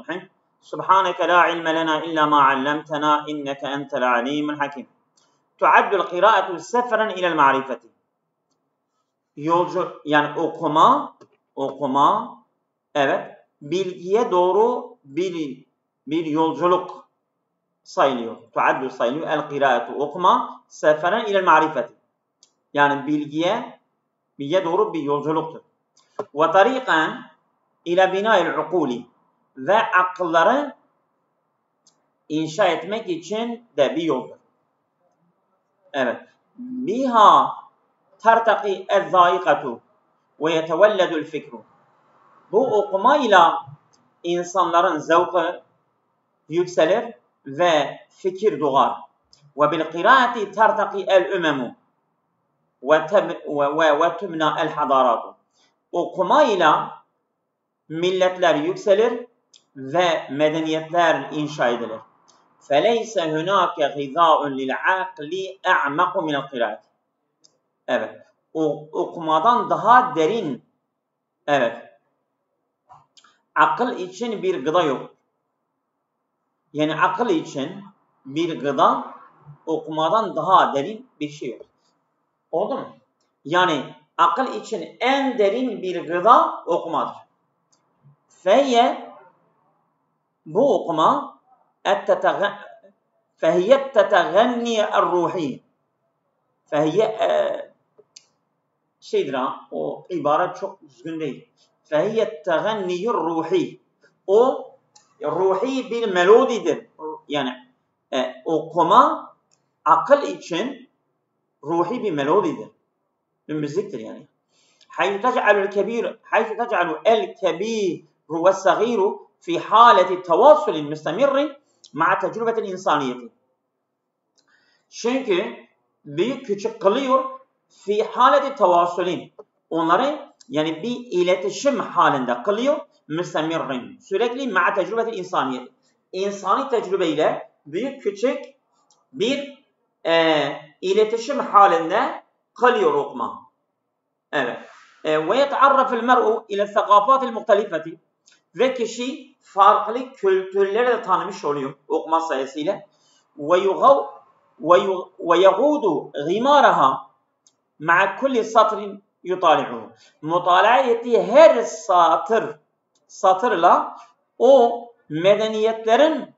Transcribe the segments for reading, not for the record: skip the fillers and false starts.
Rahim. Subhaneke la ilme lena illa ma allamtena inneke entel alimul hakim. Tuaddul kıraatul seferen ilel ma'rifeti. Yolcu, yani okuma, evet, bilgiye doğru bir yolculuk sayılıyor. Tuaddul sayılıyor. El kıraatu okuma, seferen ilel ma'rifeti. Yani bilgiye doğru bir yolculuktur. Ve tariqan ila bina'il ukuli, ve akılları inşa etmek için de bir yoldur. Evet. Biha tertaki ez-zâikatu ve yetevelledul fikru. Bu okumayla insanların zevki yükselir ve fikir doğar. Ve bil kıraati tertaki el-ümemu ve tübna el-hadaratu. Okumayla milletler yükselir ve medeniyetler inşa edilir. فَلَيْسَ هُنَاكَ غِذَاءٌ لِلْعَقْلِ اَعْمَقُ مِنَ الْقِرَاءِ. Evet. Okumadan daha derin. Evet. Akıl için bir gıda yok. Yani akıl için bir gıda, okumadan daha derin bir şey yok. Oldu mu? Yani akıl için en derin bir gıda okumadır. Feyye, bu okuma فهي التتغني الروحي. فهي şeydir ha, o ibaret çok düzgün değil. فهي التغني الروحي. O ruhi bir melodidir. Yani okuma akıl için ruhi bir melodidir. Bir müziktir yani. حيث تجعل الكبير والصغير في حالة تواصل مستمر مع تجربة الإنسانية. Çünkü büyük küçük kılıyor fi haleti tavasulin. Onları yani bir iletişim halinde kılıyor. Müstemirrin. Sürekli ma'a tecrübeti insaniyet. İnsani tecrübeyle büyük küçük bir iletişim halinde kılıyor okuma. Evet. Ve yet'arrafil mer'u ile thakafatil muhtelifeti. Ve kişi farklı kültürleri de tanımış oluyor okuma sayesıyla. وَيَغُودُ غِمَارَهَا مَعَ كُلِّ سَطْرٍ يُطَالِعُهُ. Mutala ettiği her satırla o medeniyetlerin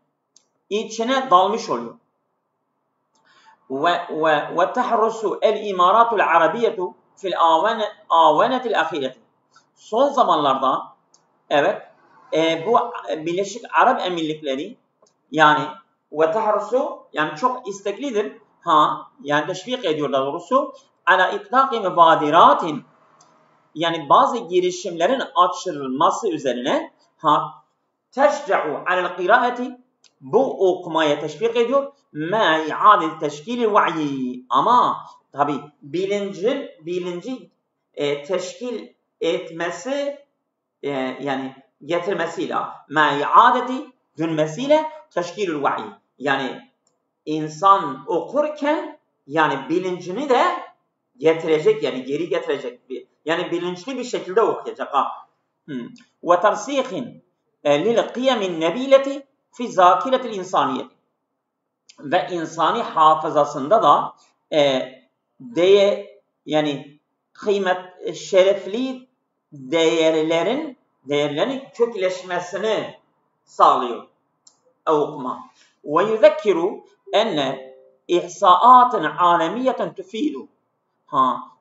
içine dalmış oluyor. وَتَحْرُسُ الْاِمَارَاتُ الْعَرَبِيَّةُ فِي الْآوَنَةِ الْأَخِيرَةِ. Son zamanlarda evet bu Birleşik Arap Emirlikleri yani ve tahrusu yani çok isteklidir. Yani teşvik ediyorlar doğrusu. Ala itlaqi mubadiratin, yani bazı girişimlerin açılması üzerine teşca'u alel kıraati, bu okumaya teşvik ediyor. Ma i'adil teşkil va'yi, ama tabi bilinci teşkil etmesi yani getirmesiyle, ma i'adeti dönmesiyle teşkilül va'i, yani insan okurken yani bilincini de getirecek, yani geri getirecek, yani bilinçli bir şekilde okuyacak. Ve tersihin lil kıyemin nebileti fi zakiretil insaniyeti, ve insani hafızasında da yani kıymet, şerefli değerlerin kökleşmesini sağlıyor okuma. Ve yuzekkiru enne ihsaatın alemiyeten tufidu.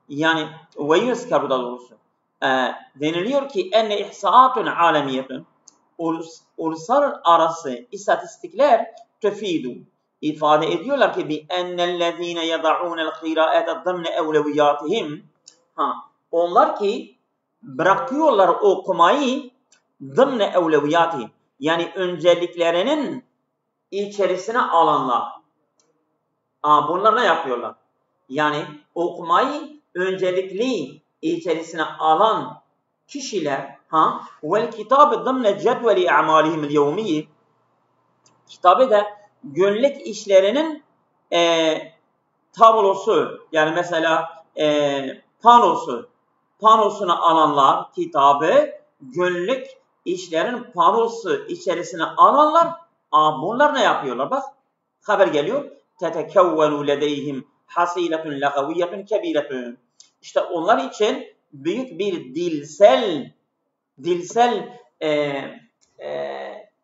Yani ve yuzkeru da doğrusu. Deniliyor ki enne ihsaatun alemiyeten, uluslararası istatistikler tufidu, ifade ediyorlar ki bi ennellezine yeda'unel kıraate zımne evleviyatihim. Onlar ki bırakıyorlar okumayı zımne evleviyatihim, yani önceliklerinin içerisine alanlar. Bunlar ne yapıyorlar? Yani okumayı öncelikli içerisine alan kişiler vel kitabı zımne cedveli a'malihimil yevmiyyi, kitabı da günlük işlerinin tablosu, yani mesela panosunu alanlar kitabı günlük işlerin panosu içerisine alanlar, bunlar ne yapıyorlar? Bak, haber geliyor. Tetekevvenu ledeyhim hasiletun lagaviyyetun kebiretun. İşte onlar için büyük bir dilsel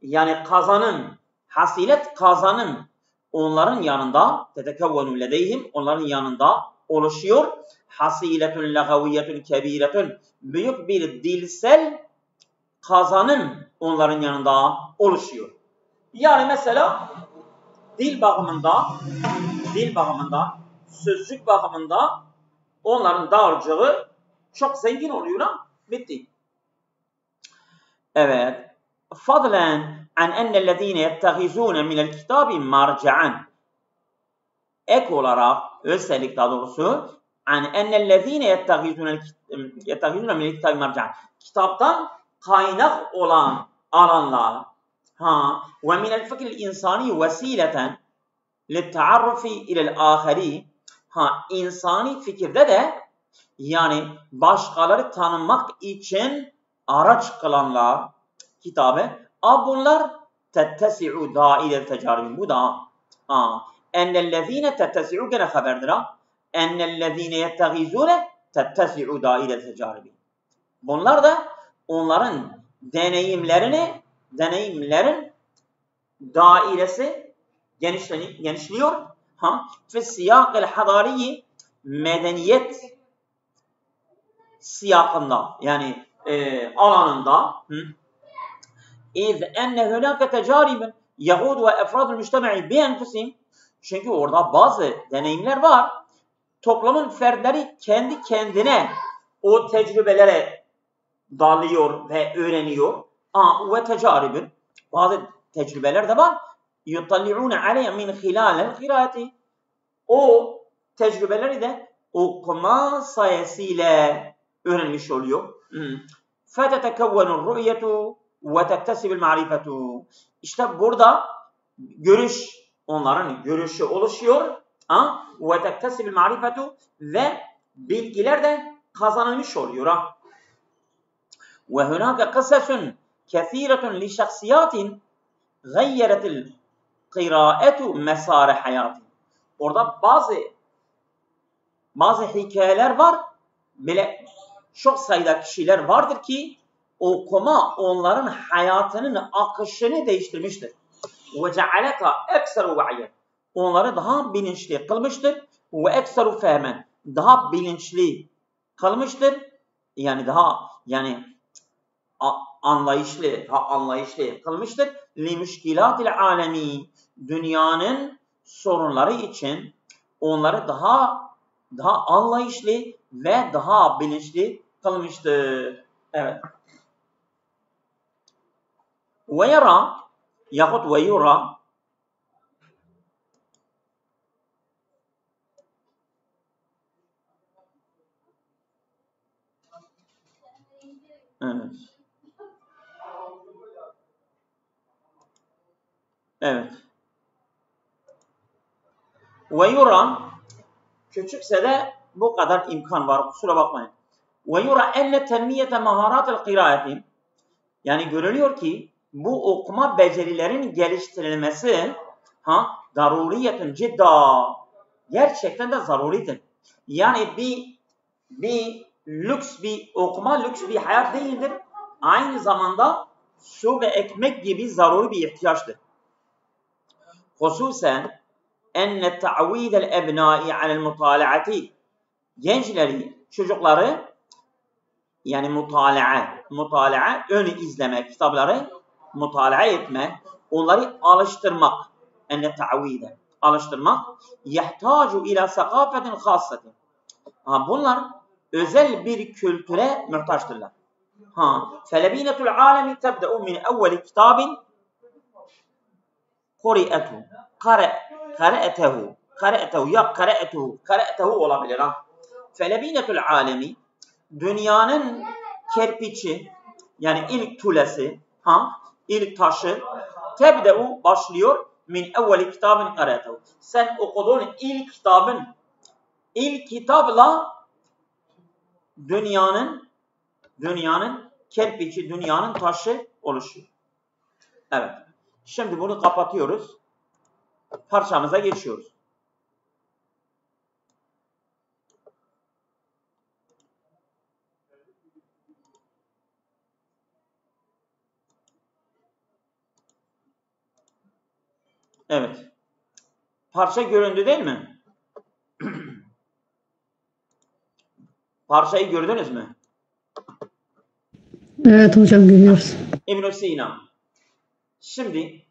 yani kazanım, hasilet kazanım onların yanında, tetekevvenu ledeyhim, onların yanında oluşuyor. Hasiletun lagaviyyetun kebiretun. Büyük bir dilsel kazanım onların yanında oluşuyor. Yani mesela dil bakımında, sözcük bakımında onların dağarcığı çok zengin oluyor. Bitti. Evet. Fadlen an ennellezine yettehizune minel kitabi marci'an. Ek olarak, özellik daha doğrusu, an ennellezine yettehizune minel kitabi marci'an. Kitaptan kaynak olan alanlar. Ve minel fikril insani vesileten litta'arrufi ilel ahari. İnsani fikirde de yani başkaları tanımak için araç kılanlar kitabı. Bunlar tettesi'u daire tecaribin. Bu da ennellezine tettesi'u gene haberdir. Ennellezine yettehizune tettesi'u daire tecaribin. Bunlar da onların deneyimlerin dairesi genişliyor. Fi siyakil hadariyi medeniyet siyakında yani alanında iz enne hunaka tecaribun yahud ve efradul mujtema'i bi enfusihim. Çünkü orada bazı deneyimler var. Toplumun fertleri kendi kendine o tecrübelere dalıyor ve öğreniyor. Ve tecaribun, bazı tecrübeler de var. Yutalli'une aleyhe min hilalel kiraati. O tecrübeleri de okuma sayesinde öğrenmiş oluyor. Fetetekevvenur ru'yetu ve tektesibil ma'rifetu. İşte burada onların görüşü oluşuyor. Ve tektesibil ma'rifetu ve bilgiler de kazanılmış oluyor. Ve hunaka kısasun kethiretun li şahsiyatin gayyeretil kiraetu mesare hayati. Orada bazı hikayeler var. Böyle çok sayıda kişiler vardır ki okuma onların hayatının akışını değiştirmiştir. Ve cealeka ekseru va'yen. Onları daha bilinçli kılmıştır. Ve ekseru fehmen. Daha bilinçli kılmıştır. Yani anlayışlı kılmıştır. Li müşkilatil alemi. Dünyanın sorunları için onları daha anlayışlı ve daha bilinçli kılmıştır. Evet. Ve yara yahut ve yura evet. Evet. Ve yura küçükse de bu kadar imkan var. Kusura bakmayın. Ve yura enne tenmiyete maharatil kiraati. Yani görülüyor ki bu okuma becerilerin geliştirilmesi daruriyetun cidda. Gerçekten de zaruridir. Yani bir okuma lüks bir hayat değildir. Aynı zamanda su ve ekmek gibi zaruri bir ihtiyaçtır. Hususen enne ta'videl ebnai alel mutalaati. Çocukları yani mutala'a, ön izleme, kitapları mutala'a etme, onları alıştırmak, enne ta'vide, alıştırmak, yahtacu ila sakafetin khassetin. Bunlar özel bir kültüre muhtaçtırlar. Felebinetul alemi tebde'u min evveli kitabin kare'etehu olabilir. Felebinetul alemi, dünyanın kerpiçi, yani ilk tulesi, ilk taşı, tebde'u başlıyor min evveli kitabın kare'etehu. Sen okuduğun ilk kitapla dünyanın kerpiçi, dünyanın taşı oluşuyor. Evet. Şimdi bunu kapatıyoruz. Parçamıza geçiyoruz. Evet. Parça göründü değil mi? Parçayı gördünüz mü? Evet hocam, görüyoruz. İbn-i Sina. Şimdi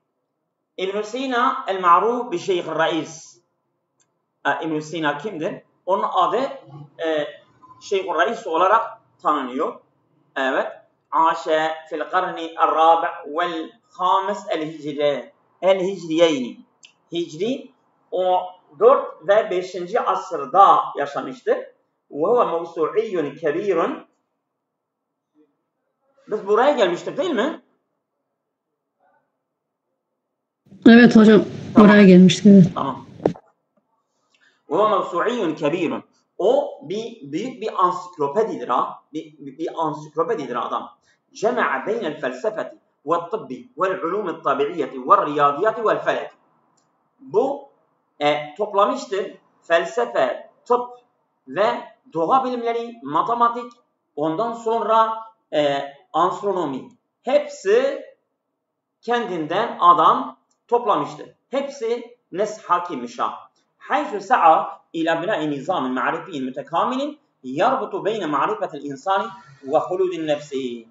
İbn-i Sina el-ma'ruf bi Şeyh Reis. İbn-i Sina kimdir? Onun adı Şeyh Reis olarak tanınıyor. Evet. Aşe fil karni el-rabi' vel-hamis el-hicriyeyni. Hicri o 4 ve 5. asırda yaşamıştır. Ve huve mevsu'iyyun kebirun. Biz buraya gelmiştik değil mi? Evet hocam, Tamam. oraya gelmiştik. Evet. Tamam. Ve huve mevsu'iyyun kebirun. O büyük bir ansiklopedidir ha. Bir ansiklopedidir adam. Cema'a beynel felsefeti ve tıbbi vel ulûm tabi'iyyeti ve riyadiyeti vel felek. Bu toplamıştır felsefe, tıp ve doğa bilimleri, matematik, ondan sonra astronomi. Hepsi kendinden adam toplamıştır. Hepsi nes hakim şah. Haythu sa'a ila bina'i nizamin ma'rifiyyin mütekamilin yarbutu beyne ma'rifetil insani ve huludin nefsi.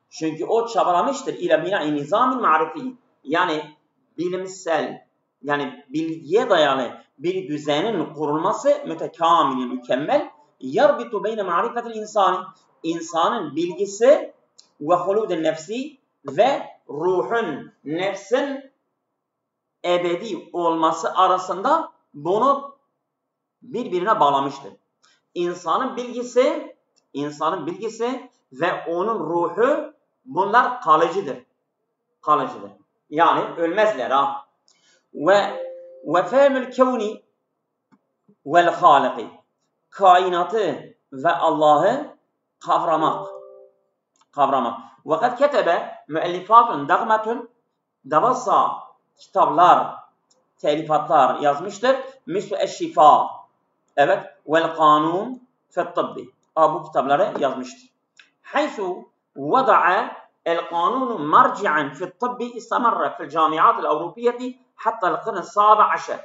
Çünkü o çabalamıştır ila bina'i nizamin ma'rifiyyin. Yani bilimsel, yani bilgiye dayalı bir düzenin kurulması mütekamil, mükemmel. Yarbitu beyne ma'rifetil insani. İnsanın bilgisi ve huludin nefsi ve ruhun, nefsin ebedi olması arasında bunu birbirine bağlamıştır. İnsanın bilgisi ve onun ruhu, bunlar kalıcıdır. Kalıcıdır. Yani ölmezler ha. Ve fehmül kevni vel haliki. Kainatı ve Allah'ı kavramak. Ve kad ketebe müellifatun dagmetun, devasa kitaplar, telifatlar yazmıştır. Mislu eşşifa. Evet. Vel kanun fe tıbbi. Bu kitapları yazmıştır. Haythu vada'a el kanunu marci'an fi tıbbi istamarra fil camiat el Avrupiyeti hatta el kırn sabi aşer.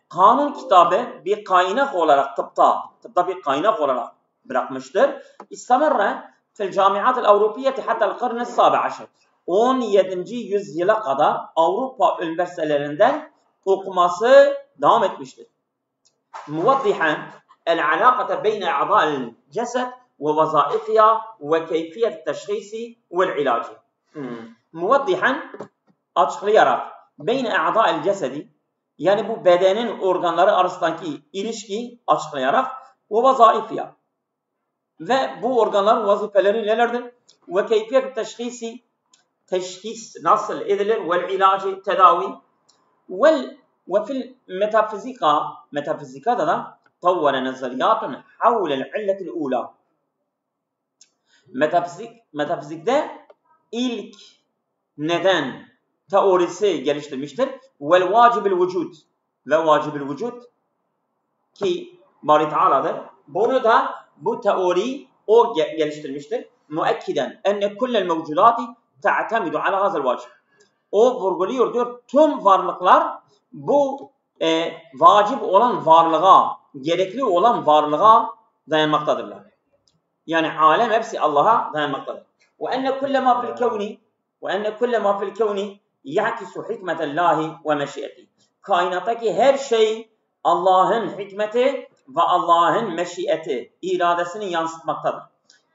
Kanun kitabı bir kaynak olarak tıpta bir kaynak olarak bırakmıştır. İstamarra fil camiat el Avrupiyeti hatta el kırn sabi aşer. 17. yüzyıla kadar Avrupa üniversitelerinden okuması devam etmiştir. Muvaddihan el-alaqata beyne a'da'il cesed ve vazaifiha ve keyfiyet teşhisi ve ilacı. Muvaddihan, açıklayarak, beyne a'da'il cesedi, yani bu bedenin organları arasındaki ilişkiyi açıklayarak, ve vazaifiha, ve bu organların vazifeleri nelerdir? Ve keyfiyet teşhisi, teşhis nasıl edilir, ve ilacı, tedavi, ve fil metafizikada da tavvara nazariyatun havlel illetil ula. Metafizikte ilk neden teorisi geliştirmiştir. Vel vacibil vücud, ve vacibil vücud ki Bari Teala'dır. Bu teori o geliştirmiştir. Müekkiden enne kullel mevcudati ta'temidu ala hazel vacib. O vurguluyor diyor, tüm varlıklar bu vacip olan varlığa, gerekli olan varlığa dayanmaktadırlar. Yani alem hepsi Allah'a dayanmaktadır. Ve enne kulle ma fil kevni ya'kisu hikmetallahi ve meşiyeti. Kainattaki her şey Allah'ın hikmeti ve Allah'ın meşiyeti, iradesini yansıtmaktadır.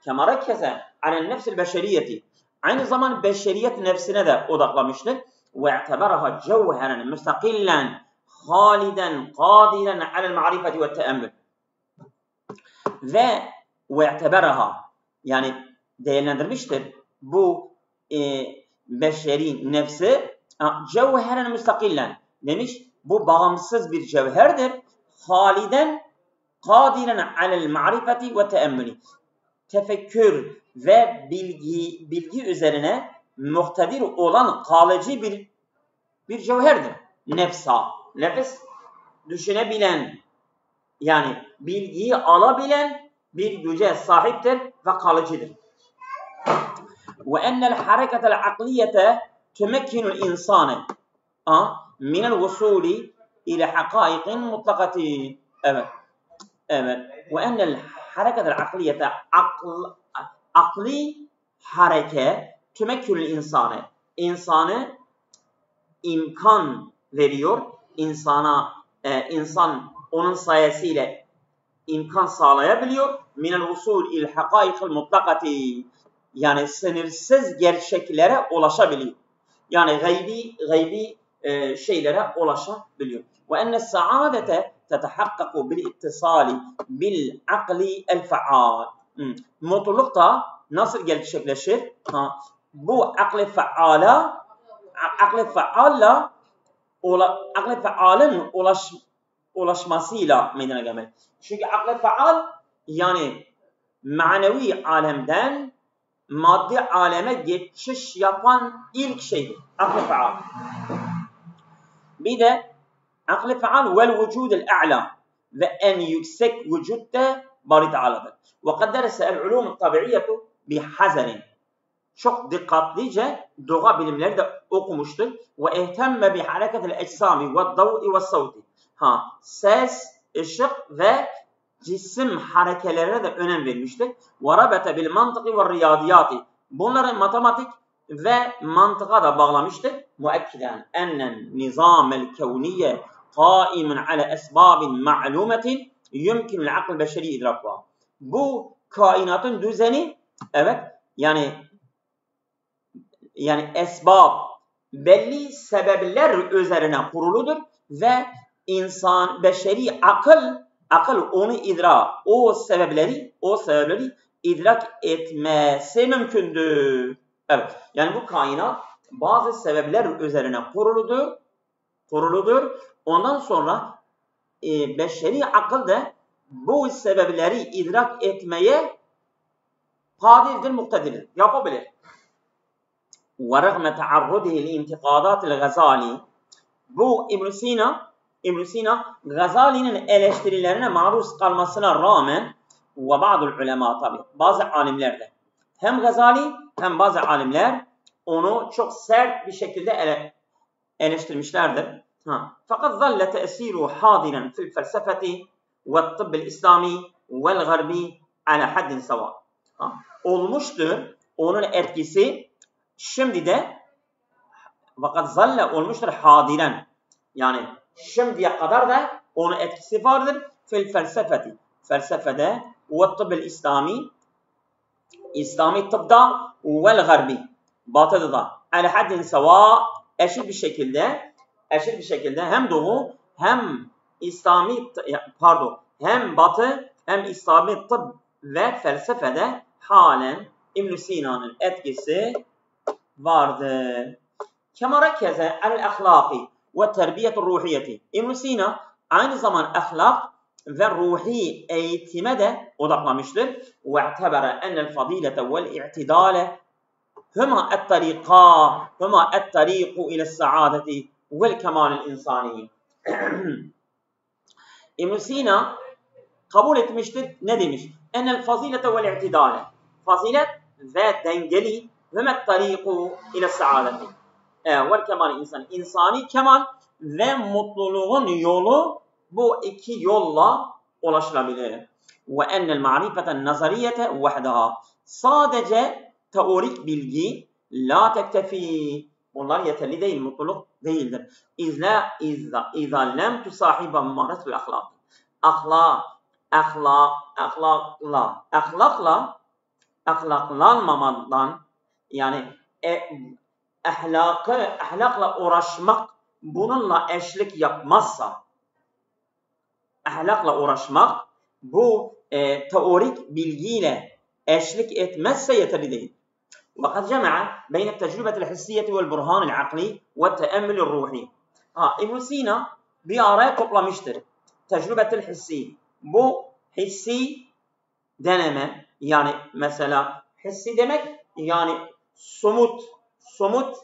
Kema rekkeze alen nefsil beşeriyeti. Aynı zaman beşeriyet nefsine de odaklamıştır. وَاَعْتَبَرَهَا جَوْهَرًا مُسْتَقِلًا خَالِدًا قَادِرًا عَلَى الْمَعْرِفَةِ وَالتَّأَمُّلِ. Ve وَاَعْتَبَرَهَا, yani değerlendirmiştir bu beşeri nefsi, cevheren müstakillen demiş, bu bağımsız bir cevherdir. Haliden kadiren alel ma'rifeti ve teemmülü. tefekkür ve bilgi üzerine muhtedir olan kalıcı bir cevherdir. Nefs düşünebilen, yani bilgiyi alabilen bir güce sahiptir ve kalıcıdır. Ve ennel hareketel akliyete tümekkinul insanı minel vusuli ila hakaikin mutlakati. Evet. Ve ennel hareketel akliyete akli hareke tümekkinul insanı. İnsanı imkan veriyor. İnsan onun sayesiyle imkan sağlayabiliyor. Minel vusul il hakaikil mutlakati. Yani sınırsız gerçeklere ulaşabiliyor. Yani gaybi şeylere ulaşabiliyor. Ve enne saadete tetehakkaku bil ittisali bil akli el faal. Mutluluk da nasıl gerçekleşir? Bu akli faalın ulaşmasıyla meydana gelmeli. Çünkü akli faal yani manevi alemden maddi aleme geçiş yapan ilk şeydir. Akli faal. Bir de akli faal vel vücudul a'la ve en yüksek vücutta Bari Teala'dır. Ve kad derese el ulum tabiiyetu bihazarin. Çok dikkatlice doğa bilimleri de okumuştur. Ve ehtemme bi hareketil eczami ve dav'i ve savti. Ses, ışık ve cisim harekelerine de önem vermiştir. Ve rabete bil mantıki ve riyadiyati. Bunları matematik ve mantığa da bağlamıştır. Muekkiden ennen nizamel kevniye qaimun ala esbabin ma'lumetin yumkinul akl beşeri idrakha. Bu kainatın düzeni, evet, yani esbab belli sebepler üzerine kuruludur ve insan beşeri akıl onu o sebepleri idrak etmesi mümkündür. Evet. Yani bu kainat bazı sebepler üzerine kuruludur. Ondan sonra beşeri akıl da bu sebepleri idrak etmeye kadirdir, muktedirdir. Yapabilir. وَرَغْمَ تَعَرُّدِهِ لِاِنْتِقَادَاتِ الْغَزَالِ. Bu İbn Sina Gazali'nin eleştirilerine maruz kalmasına rağmen ve bazı ulema tabi, bazı alimler de hem Gazali hem bazı alimler onu çok sert bir şekilde eleştirmişlerdir. Fakat zalle te'siru hadiren fil felsefeti ve tıbbil İslami vel garbi ala haddin sava. Olmuştur onun etkisi şimdi de, fakat zalle olmuştur hadiren, yani şimdiye kadar da onun etkisi vardır. Fil felsefeti, felsefede ve tıbbil İslami tıbda vel garbi, batıda da ala haddin sava, eşit bir şekilde hem doğu hem hem batı hem İslami tıp ve felsefede halen İbn Sina'nın etkisi vardır. Kema rekkeze alel ahlaki ve terbiyetur ruhiyeti. İbn Sina aynı zaman ahlak ve ruhi eğitime de odaklamıştır. Ve i'tebere ennel fadilete vel i'tidale huma et-tariqu ila saadeti vel kemalil insani. İbn Sina kabul etmiştir. Ne demiş? Ennel fazilete vel i'tidale. Fazilet ve dengeli huma et-tariqu ila saadeti vel kemalil insani. İnsani kemal ve mutluluğun yolu bu iki yolla ulaşılabilir. Ve ennel ma'rifeten nazariyete vahdaha. Sadece teorik bilgi la tektefi. Bunlar yeterli değil, mutluluk değildir. İzâ lem tusahiba mâretul ahlâk. Ahlaklanmamadan, yani ahlakla uğraşmak bununla eşlik yapmazsa, ahlakla uğraşmak bu teorik bilgiyle eşlik etmezse yeterli değil. وقد جمع بين التجربة الحسية والبرهان العقلي والتأمل الروحي. İbn Sina bir araya toplamıştır. Tecrübetul hissi. Bu hissi deneme, yani mesela hissi demek, yani somut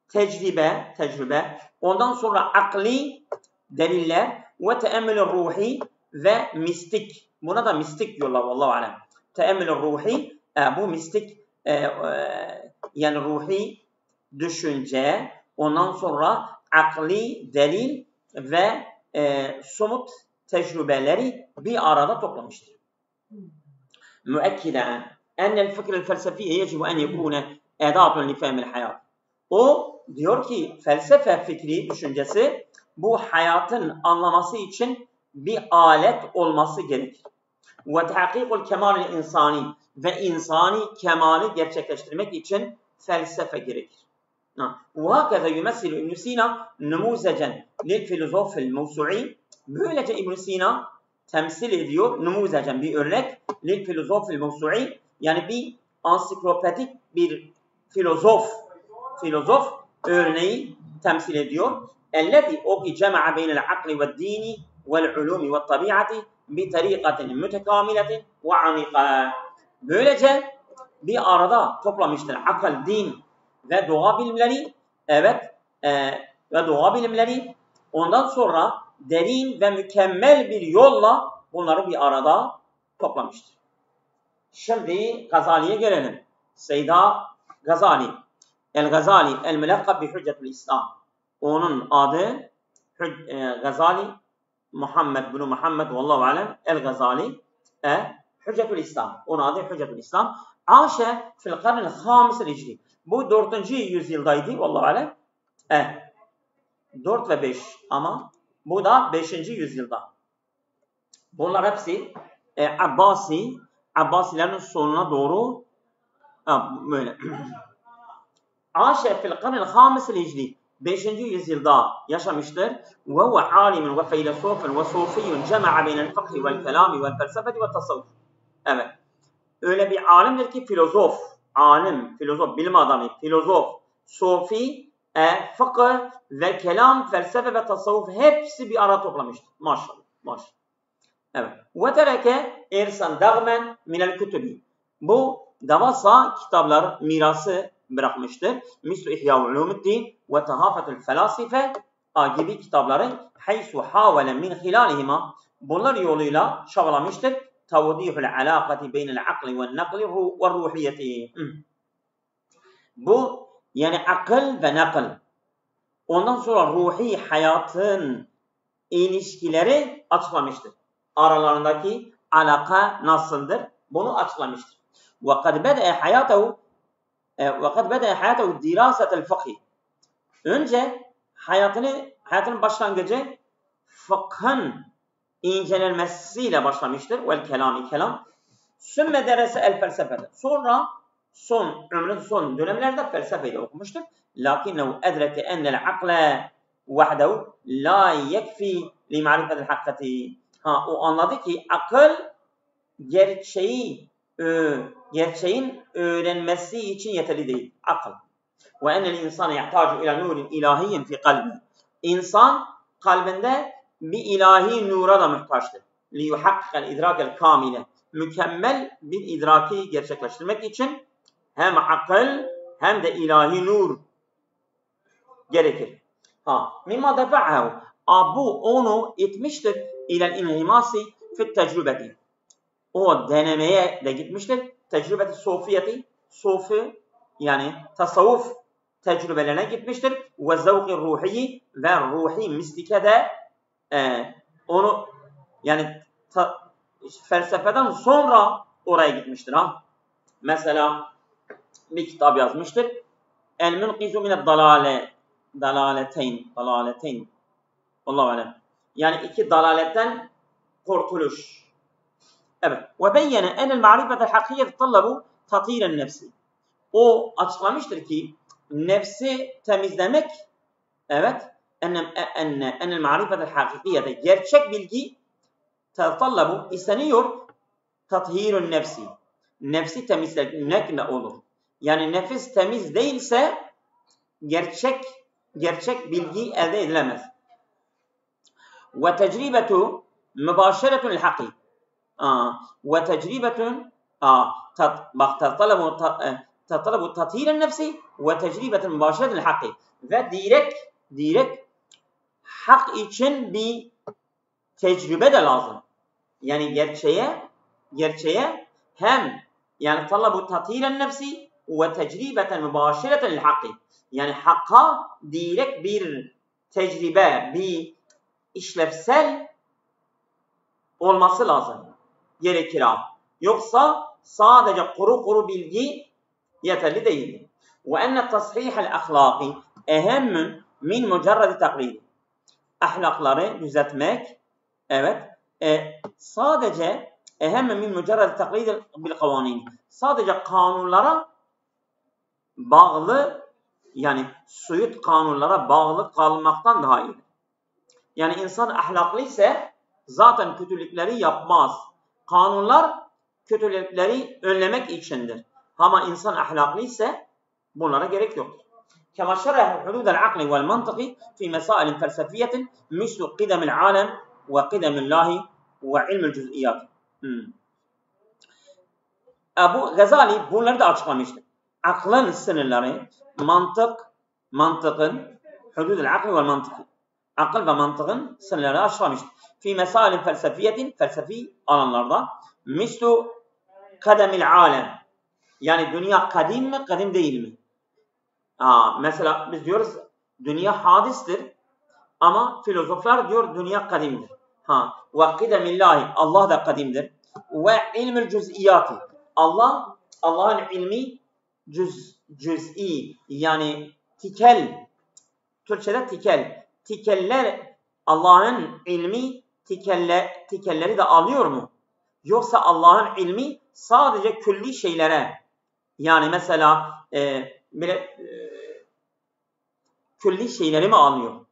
tecrübe, ondan sonra akli deliller ve teemmül ruhi ve mistik. Buna da mistik diyorlar vallahu alem. Teemmül ruhi, bu mistik yani ruhi düşünce, ondan sonra akli delil ve somut tecrübeleri bir arada toplamıştır. Müekkiden ennel fikr felsefiye yecibu en yekune edatun li fehmil hayat. O diyor ki felsefe fikri düşüncesi bu hayatın anlaması için bir alet olması gerekir. Ve tahkikul kemal insani ve insani kemali gerçekleştirmek için felsefe gerekir. وهكذا يمثل ابن سينا نموذجا للفيلسوف الموسوعي. Böylece İbn Sina temsil ediyor numuzecen bir örnek lilfilozof el-Mevsu'i, yani bir ansiklopedik bir filozof örneği temsil ediyor. Ellezî o ki cema'a beynel akli ve dini vel ulûmi ve tabiati bi tarikatin mütekamiletin ve amika. Böylece bir arada toplamıştır akıl, din ve doğa bilimleri, ve doğa bilimleri, ondan sonra derin ve mükemmel bir yolla bunları bir arada toplamıştır. Şimdi Gazali'ye gelelim. Seyda Gazali, El-Gazali, El-Mülekkab bi Hüccetül İslam. Onun adı Gazali, Muhammed bin Muhammed vallahu alem El-Gazali, Hüccetül İslam. Onun adı Hüccetül İslam. Aşe fil karnil hâmisel hicri. Bu 4. yüzyıldaydı vallahu alem. 4 ve 5 ama bu da 5. yüzyılda. Bunlar hepsi Abbasilerin sonuna doğru böyle. Aşe fil karnil hâmisel hicri. 5. yüzyılda yaşamıştır. Ve huve alimin ve filosofun ve sufiyyun cema'a beynel fıkhi vel kelami vel felsefeti ve tasavvuf. Evet. Öyle bir alimdir ki filozof, bilim adamı, sufi, fıkıh ve kelam, felsefe ve tasavvuf hepsi bir arada toplamıştır. Maşallah. Evet. Ve tereke irsan dağmen minel kütübi. Bu devasa kitaplar mirası bırakmıştır. Mislu İhya Ulumuddin ve Tahafetul Felasife gibi kitapları haysu havale min hilalihima, bunlar yoluyla çabalamıştır. Tavdihul alakati beynel akli ve nakli ve ruhiyeti. Bu yani akıl ve nakıl. Ondan sonra ruhi hayatın ilişkileri açıklamıştır. Aralarındaki alaka nasıldır? Bunu açıklamıştır. وَقَدْ بَدَأَ حَيَاتَهُ دِرَاسَةَ الْفَقْهِ. Önce hayatının başlangıcı fıkhın incelenmesiyle başlamıştır. Vel kelami kelam. Sümme derese el felsefede. Sonra ömrünün son dönemlerde felsefeyi de okumuştur. Lakinnehu edreke ennel akle vahdehu la yekfi li ma'rifetil hakkati. O anladı ki akıl gerçeğin öğrenmesi için yeterli değil. Akıl. Ve ennel insane yahtacu ila nurin ilahiyyin fi kalbi. İnsan kalbinde bir ilahi nura da muhtaçtır. Li yuhakkikel idrakel kamile. Mükemmel bir idraki gerçekleştirmek için hem akıl hem de ilahi nur gerekir. Mimma defa'ahu. Bu onu itmiştir ilel inhimasi fit tecrübeti. O denemeye de gitmiştir. Tecrübeti sufi yani tasavvuf tecrübelerine gitmiştir. Ve zevki ruhi ve ruhi mistike de onu yani felsefeden sonra oraya gitmiştir. Mesela bir kitap yazmıştır. El-Munqizu mined dalaleteyn. Allahu alem. Yani iki dalaletten kurtuluş. Evet. Ve beyyene enel ma'rifetel hakikiyet tallabu tatiren nefsi. O açıklamıştır ki nefsi temizlemek, evet, enel ma'rifetel hakikiyete, gerçek bilgi tallabu isteniyor, tathirun nefsi. Nefsi temizlemekle olur. Yani nefis temiz değilse gerçek bilgi elde edilemez. Ve tecribetu mübaşeretun hakik. Ve tecrübetun bak tatalabu tathiren nefsi ve tecrübetun mübaşiretil hakkı. Ve direkt hak için bir tecrübe de lazım. Yani gerçeğe hem yani talabu tathiren nefsi ve tecrübeten mübaşiretil hakkı. Yani hakka direkt bir tecrübe, bir işlevsel olması lazım. Gerekir. Yoksa sadece kuru bilgi yeterli değildir. Ve enne tasihihel ahlaki ehemmün min mücerredi taklidi. Ahlakları düzeltmek, evet, sadece ehemmün min mücerredi taklidi bil kavanin. Sadece kanunlara bağlı, yani suyut kanunlara bağlı kalmaktan daha iyidir. Yani insan ahlaklı ise zaten kötülükleri yapmaz. Kanunlar kötülükleri önlemek içindir. Ama insan ahlaklı ise bunlara gerek yoktur. كما شرح حدود العقل والمنطق في مسائل فلسفية مثل قدم العالم وقدم الله وعلم الجزئيات. Ebu Gazali bunları da açıklamıştır. Aklın sınırları, mantığın, hudud-ul akl ve mantık. Akıl ve mantığın sınırları açıklamıştır. Fi mesail felsefiyetin, felsefi alanlarda, mislu kademil alem. Yani dünya kadim mi, kadim değil mi? Mesela biz diyoruz dünya hadistir ama filozoflar diyor dünya kadimdir. Ve kidemillahi, Allah da kadimdir. Ve ilmül cüz'iyati. Allah'ın ilmi cüz'i, yani tikel. Türkçe'de tikel. Tikeller, Allah'ın ilmi tikelleri de alıyor mu? Yoksa Allah'ın ilmi sadece külli şeylere, yani mesela külli şeyleri mi alıyor?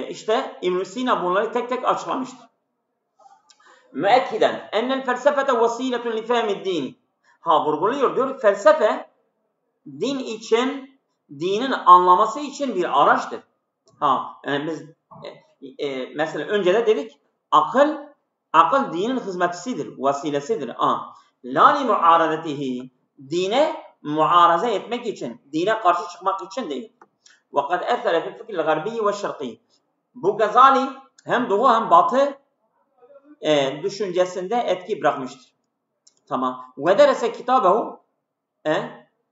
İşte İbn-i Sina bunları tek tek açıklamıştır. Müekkiden ennel felsefete vesiletun li fehmid din. Vurguluyor, diyor felsefe din için, dinin anlaması için bir araçtır. Yani biz mesela önce de dedik akıl dinin hizmetçisidir, vesilesidir. La li muaradetihi, dine muaraza etmek için, dine karşı çıkmak için değil. Ve kad esere fil fikr garbi ve şerqi. Bu Gazali hem doğu hem batı düşüncesinde etki bırakmıştır. Tamam. Ve derese kitabehu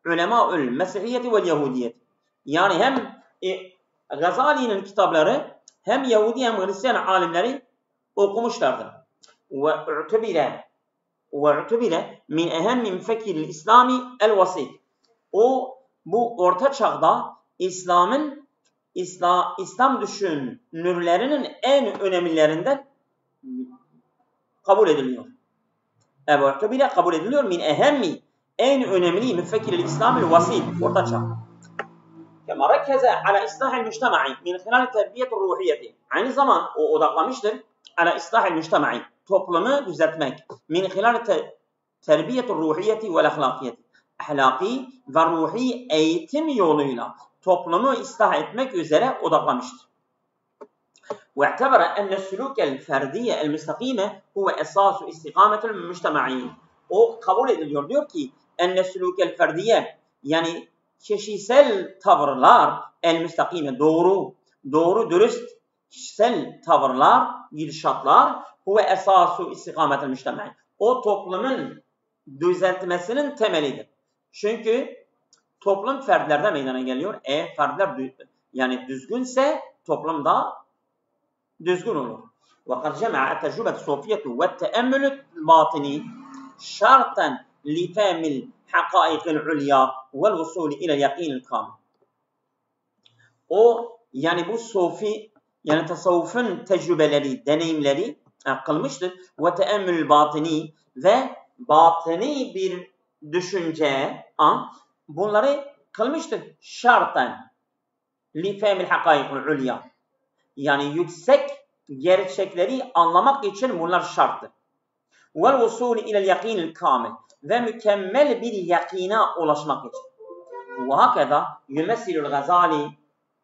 ulemâ'ül mesihiyeti vel yahudiyet. Yani hem Gazali'nin kitapları hem Yahudi hem Hristiyan alimleri okumuşlardır. Ve u'tubire min ehemmi müfekkiril İslami el vasit. Bu orta çağda İslam düşünürlerinin en önemlilerinden kabul ediliyor. Ebu U'tubire kabul ediliyor. Min ehemmi, en önemli müfekkiril İslami el vasit. Orta çağ. Kema rekkeze ala islahil müştema'i min khilal terbiyetur ruhiyeti. Aynı zaman o odaklamıştır ala islahil müştema'i, toplumu düzeltmek. Min khilal terbiyetur ruhiyeti vel ahlakiyeti. Ahlaki ve ruhi eğitim yoluyla toplumu ıslah etmek üzere odaklamıştır. واعتبر أن السلوك الفردية المستقيمة هو أساس استقامة المجتمعين. O kabul ediliyor, diyor ki أن السلوك الفردية, yani kişisel tavırlar, el-müstakime, doğru dürüst kişisel tavırlar, gidişatlar, huve esasu istikametel müştema'i. O toplumun düzeltmesinin temelidir. Çünkü toplum fertlerden meydana geliyor. Fertler yani düzgünse toplum da düzgün olur. وَقَدْ جَمَعَ التَّجْرُبَةُ الصُّوفِيَّةُ وَالتَّأَمُّلُ الْبَاطِنِي شَرْطًا لِفَهْمِ الْحَقَائِقِ الْعُلْيَا وَالْوُصُولِ إِلَى الْيَقِينِ الْكَامِلِ. Yani bu sofi, yani tasavvufun tecrübeleri, deneyimleri kılmıştır. وَتَأَمُّلُ الْبَاطِنِي ve batini bir düşünce, bunları kılmıştır. Şarten لِفَهْمِ الْحَقَائِقِ الْعُلْيَا, yani yüksek gerçekleri anlamak için bunlar şarttır. وَالْوُصُولِ إِلَى الْيَقِينِ الْكَامِلِ ve mükemmel bir yakina ulaşmak için. وَهَكَذَا يُمَثِّلُ الْغَزَالِ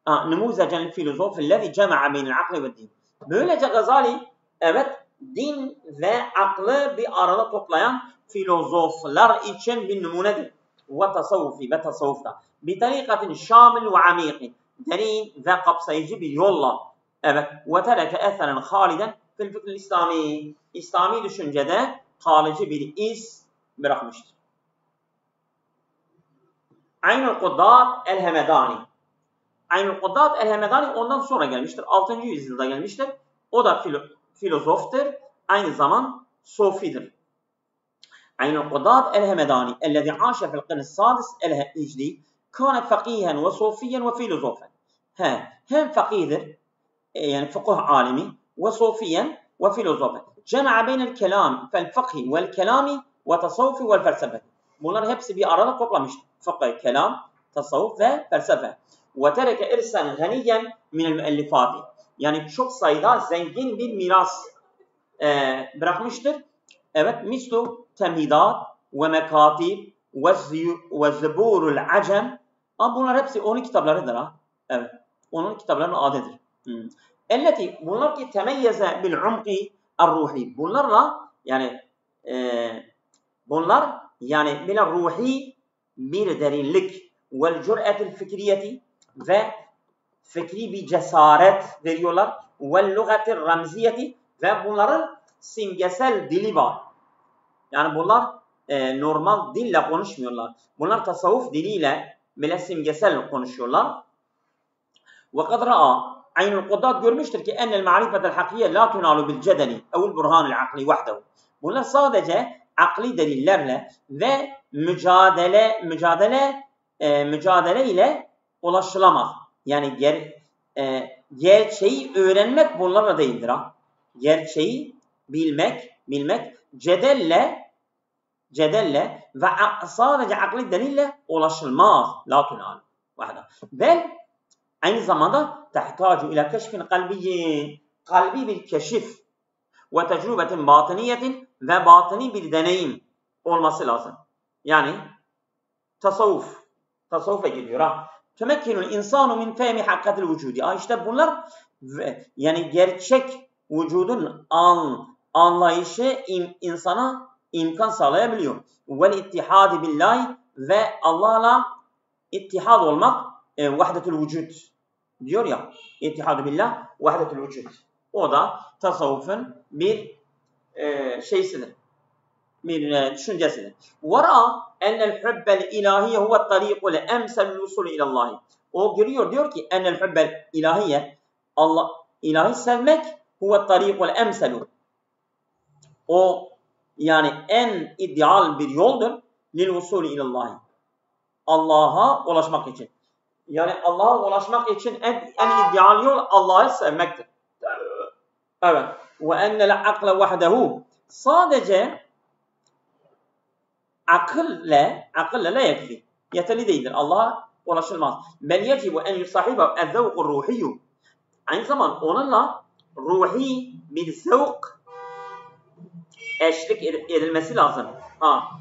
نُمُوذَجًا الْفِلُوزُوفِ الَّذِي جَمَعَ بَيْنَ الْعَقْلِ وَالدِّينِ. Böylece Gazali, evet, din ve aklı bir arada toplayan filozoflar için bir numunedir. Ve tasavvufi ve tasavvufta. Bir tarikatin şamil ve amiki. Derin ve kapsayıcı bir yolla. Evet. Ve tereke eseren haliden fil fikr İslami. İslami düşüncede kalıcı bir iz bırakmıştır. Aynül Kuddat el-Hemedani. Aynül Kuddat el-Hemedani ondan sonra gelmiştir. 6. yüzyılda gelmiştir. O da filozoftur. Aynı zaman sofidir. Aynül Kuddat el-Hemedani ellezî âşe fil qırn sadis el-Hicri kâne fakîhen ve sofiyen ve filozofen. Hem fakîdir, yani fıkıh alimi ve sofiyen ve filozofen. Cema'a beynel kelam fel fıkhi vel kelami ve tasavvufi vel felsefe. Bunlar hepsi bir arada toplamıştır. Fıkıh, kelam, tasavvuf ve felsefe. Ve tereke irsen ganiyen minel müellifati. Yani çok sayıda zengin bir miras bırakmıştır. Evet, mislu temhidat ve mekatib ve zeburul acem. Bunlar hepsi onun kitaplarıdır ha. Evet, onun kitaplarının adıdır. Elleti, bunlar ki temeyyeze bil umqi ar-ruhi. Bunlarla yani bunlar yani bile ruhi bir derinlik vel cüretil fikriyeti ve fikri bir cesaret veriyorlar. Vel lugatil ramziyeti ve bunların simgesel dili var. Yani bunlar normal dille konuşmuyorlar. Bunlar tasavvuf diliyle bile simgesel konuşuyorlar. Ve kad ra'a Aynül Kuddat görmüştür ki ennel ma'rifetel hakiye la tunalu bil cedeli evul burhanul akli vahdehu. Bunlar sadece akli delillerle ve mücadele ile ulaşılamaz. Yani gerçeği öğrenmek bunlarla değildir ha. Gerçeği bilmek cedelle ve sadece akli delille ulaşılmaz. La tunalu vahdehu. Bel aynı zamanda tehtacu ila keşfin kalbiyyin. Kalbi bir keşif ve tecrübetin batiniyetin ve batini bir deneyim olması lazım. Yani tasavvufa geliyor ha. Temekkinul insanu min fehmi hakikatil vücudi. İşte bunlar yani gerçek vücudun anlayışı insana imkan sağlayabiliyor. Vel ittihadi billahi ve Allah'la ittihad olmak vahdetül vücud diyor ya. İttihadu billah vahdetül vücud. O da tasavvufun bir şeysidir. Bir düşüncesidir. Vara ennel hubbel ilahiye huve tarikul emselul usul ilallahi. O görüyor diyor ki ennel hubbel ilahiye ilahi sevmek huve tarikul emselu. O yani en ideal bir yoldur lil usul ilallahi. Allah'a ulaşmak için. Yani Allah'a ulaşmak için en ideal yol Allah'ı sevmektir. Evet. Ve ennel akle vahdehu. Sadece akılla la yekfi. Yeterli değildir. Allah'a ulaşılmaz. Bel yecibu en yusahibe ezzevkur ruhiyyu. Aynı zaman onunla ruhi bir zevk eşlik edilmesi lazım.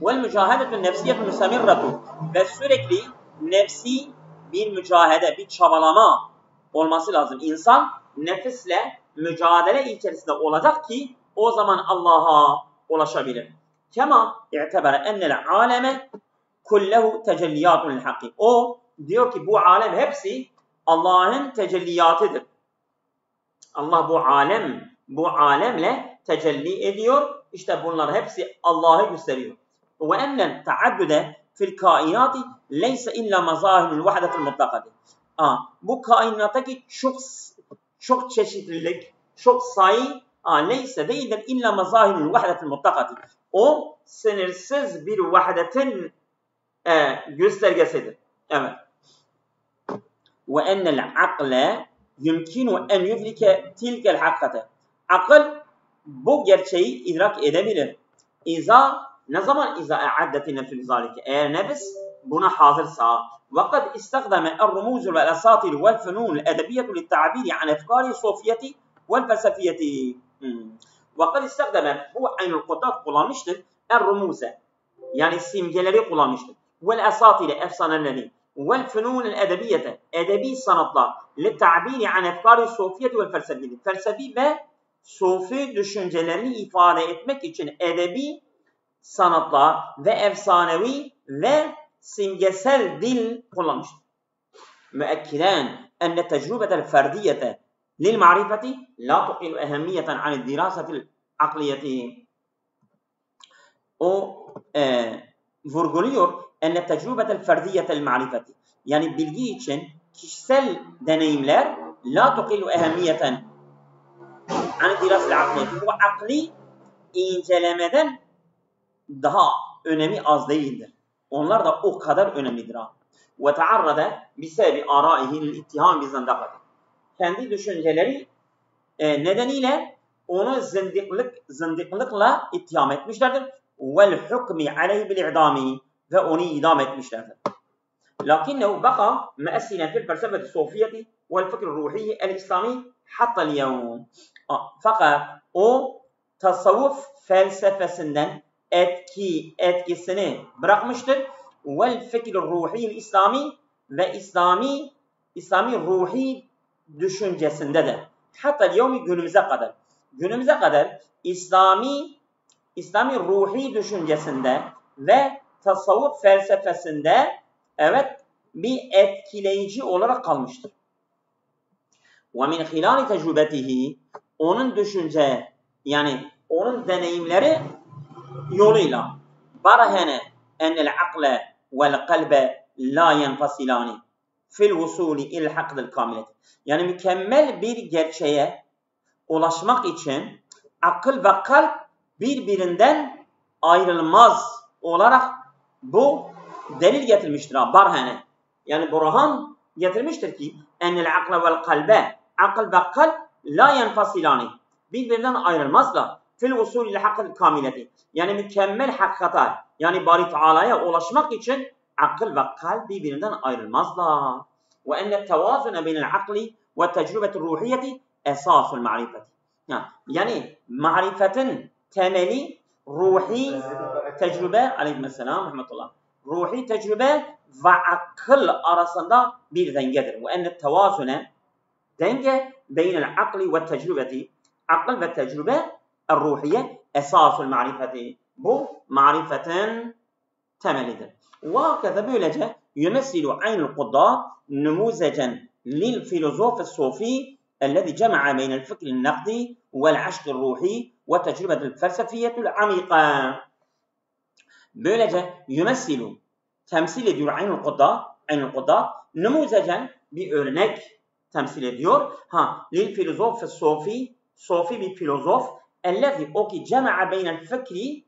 Vel mücahedetü nefsiyetü müsemirretu. Ve sürekli nefsi bir mücahede, bir çabalama olması lazım. İnsan nefisle mücadele içerisinde olacak ki o zaman Allah'a ulaşabilir. Kema i'tebere ennel aleme kullehu tecelliyatun hakki. O diyor ki bu alem hepsi Allah'ın tecelliyatıdır. Allah bu alemle tecelli ediyor. İşte bunlar hepsi Allah'ı gösteriyor. Ve ennel taaddude fil kainati leyse illa mazahirul vahdetul mutlakati. Bu kainattaki çok çeşitlilik, çok sayı neyse değildir illa mazahirul vahdetul mutlakati. O sınırsız bir vahdetin göstergesidir. Evet. Ve ennel akle yumkinu en yudrike tilkel hakikate. Akıl bu gerçeği idrak edebilir. Ne zaman a'addet nefsü zalike? Eğer nefs buna hazırsa. Vaqad istخدم الرموز والاساطير والفنون الادبيه للتعبير عن افكار الصوفيه والفلسفيه. Vaqad istخدم bu Aynül Kuddat kullanmıştır. الرموز yani simgeleri kullanmıştır. Ve'l-esatire efsaneleri. Ve'l-fenun el-edebiyete edebi sanatlar. للتعبير عن افكار الصوفيه والفلسفيه. Felsefi ve Sufi düşüncelerini ifade etmek için edebi sanatlar ve efsanevi ve simgesel dil kullanmıştır. Müekkiden enne tecrübetel ferdiyete lil ma'rifeti la tuqilu ehemmiyeten anil dirasetil akliyeti. O vurguluyor enne tecrübetel ferdiyetel ma'rifeti. Yani bilgi için kişisel deneyimler la tuqilu ehemmiyeten anil dirasetil akliyeti. Bu akli incelemeden daha önemi az değildir. Onlar da o kadar önemlidir. Ve taarrada bisebebi araihi lil ittiham bizandakati. Kendi düşünceleri nedeniyle onu zındıklıkla ittiham etmişlerdir. Vel hukmi aleyhi bil i'dami ve onu idam etmişlerdir. Lakinnehu baka me'essilen fil felsefeti sofiyeti vel fikr ruhiyi el İslami hatta l-yevm. Fakat o tasavvuf felsefesinden etkisini bırakmıştır. Vel fikr ruhi İslami ve İslami ruhi düşüncesinde de. Hatta yevmi günümüze kadar. Günümüze kadar İslami ruhi düşüncesinde ve tasavvuf felsefesinde evet bir etkileyici olarak kalmıştır. Ve min hilali tecrübetihi onun düşünce yani onun deneyimleri yoluyla barahene enel akle vel kalbe la yenfasilani fil vusuli il hakdil kamilet. Yani mükemmel bir gerçeğe ulaşmak için akıl ve kalp birbirinden ayrılmaz olarak bu delil getirmiştir. Barhane. Yani burhan getirmiştir ki enel akle vel kalbe akıl ve kalp la yenfasilani birbirinden ayrılmazlar. Fil usulü ile hakkı kamileti. Yani mükemmel hakikata yani Bari Teala'ya ulaşmak için akıl ve kalp birbirinden ayrılmazlar. Ve enne tevazune beynel akli ve tecrübeti ruhiyeti esasul marifeti. Yani marifetin temeli ruhi tecrübe aleyhisselam rahmetullah. Ruhi tecrübe ve akıl arasında bir dengedir. Ve enne tevazune denge beynel akli ve tecrübeti. Akıl ve tecrübe ruhiye esasul marifeti. Bu marifetin temelidir. Ve böylece yumessilu aynul kudda numuzecen lil filozof sofi الذي جمع بين الفكر النقدي والعشق الروحي وتجربة الفلسفية العميقة. Böylece yumessilu temsil ediyor aynul kudda numuzecen bir örnek temsil ediyor. Lil filozof sofi bir filozof ellezî o ki cema'a beynel fikri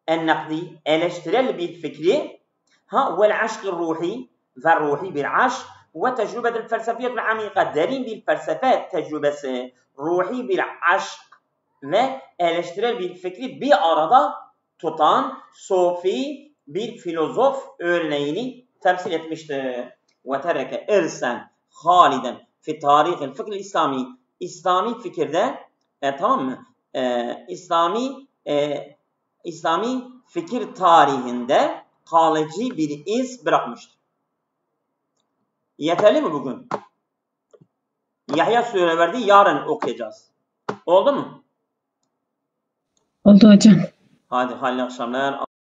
en-nakdi eleştirel bir fikri vel aşk-ı ruhi ve ruhi bir aşk ve tecrübetel felsefeyetul amika derin bir felsefe tecrübesi ruhi bir aşk ve eleştirel bir fikri bir arada tutan sofi bir filozof örneğini temsil etmiştir. Ve tereke irsen haliden fi tarihil fikr İslami İslami fikirde tamam mı? İslami fikir tarihinde kalıcı bir iz bırakmıştır. Yeterli mi bugün? Yahya Sûre verdi, yarın okuyacağız. Oldu mu? Oldu hocam. Hadi hayırlı akşamlar.